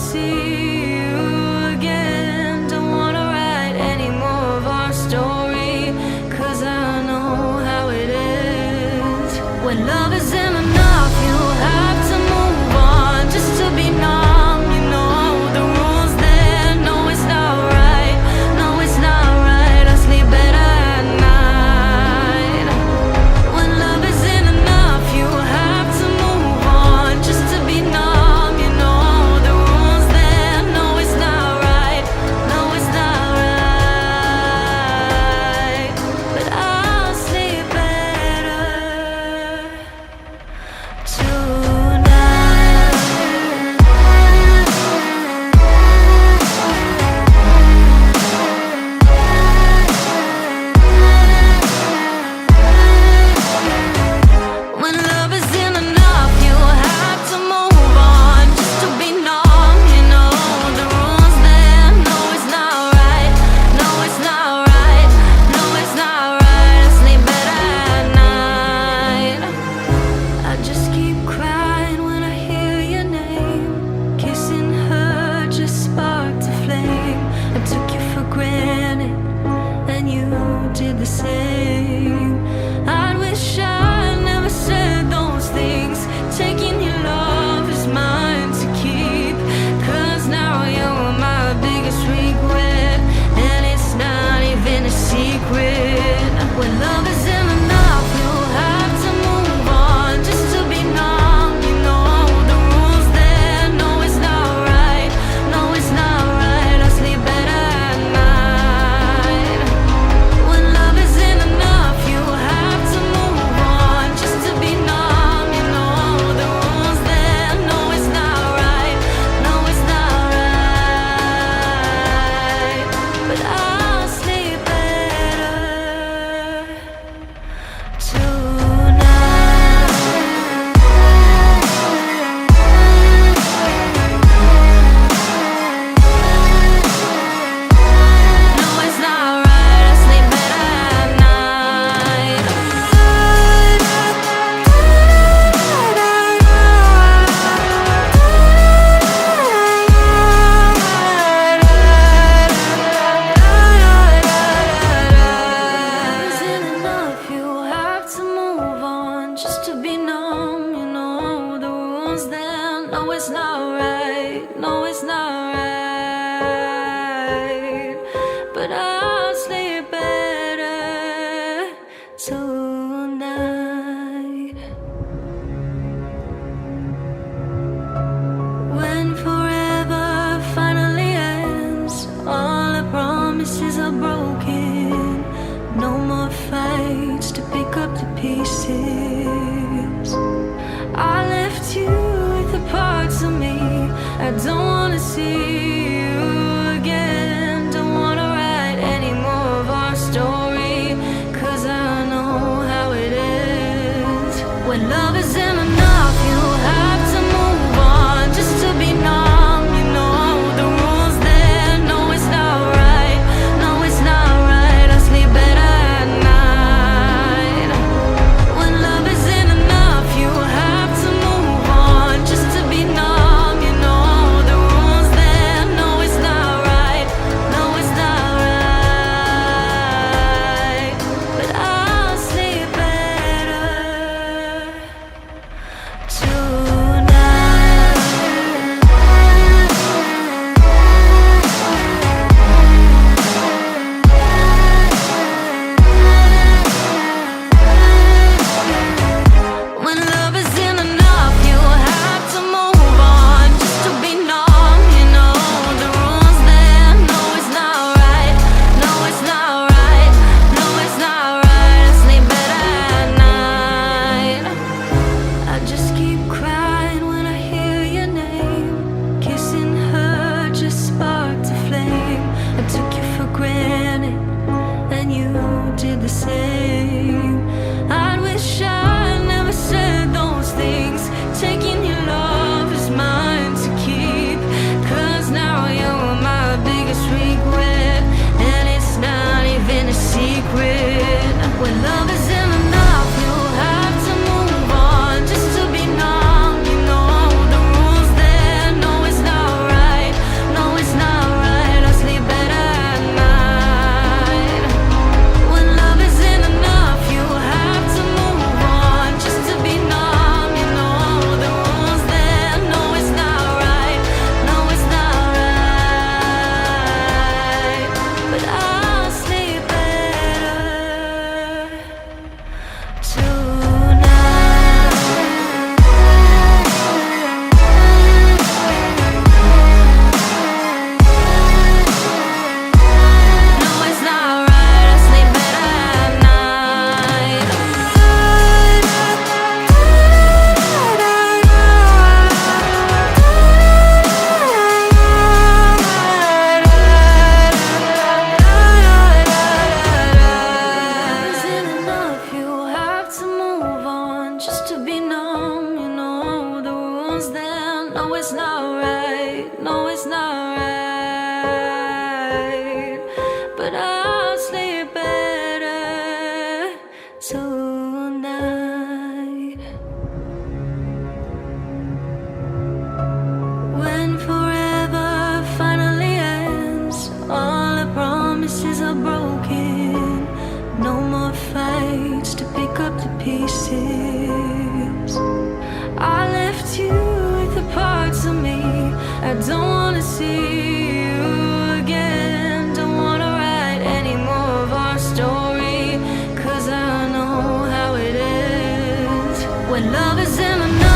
see you again. Don't wanna write any more of our story, 'cause I know how it is. When love isn't enough, you have to move on just to be numb. You know the rules there. No, it's not right. No, it's not right. I sleep better at night. When love isn't enough, you have to move on just to be numb. You know the rules there. No, it's not right. No, it's not right. But I'll sleep better when love isn't enough, you have to move on just to be numb. You know the rules there. No, it's not right. No, it's not right. No, it's not right. I sleep better at night. I just keep crying when I hear your name. Kissing her just sparked a flame. I took you for granted, and you did the same. I wish I never said those things. Taking your love is mine to keep, 'cause now you're my biggest regret, and it's not even a secret. When love isn't enough, you have to move on just to be numb. You know the rules there. No, it's not right. No, it's not right. I sleep better at night. When love isn't enough, you have to move on just to be numb. You know the rules there. No, it's not right. No, it's not right. But I'll sleep better tonight. No, it's not right. I sleep better at night. Isn't enough, you have to move on just to be numb. You know the rules there. No, it's not right. No, it's not right. But I'll sleep better tonight. When forever finally ends, all the promises are broken. No more fights to pick up the pieces. I left you with the parts of me I don't wanna see you again. Don't wanna write any more of our story, 'cause I know how it is. When love isn't enough, you have to move on just to be numb. You know the rules there. No, it's not right. No, it's not right. I sleep better at night. When love isn't enough, you have to move on just to be numb. You know the rules there. No, it's not right. No, it's not right. But I'll sleep better it's not right. No, it's not right. But I'll sleep better tonight. When forever finally ends, all the promises are broken. No more fights to pick up the pieces. I left you with the parts of me I don't wanna see you again. Don't wanna write any more of our story, 'cause I know how it ends. When love is in the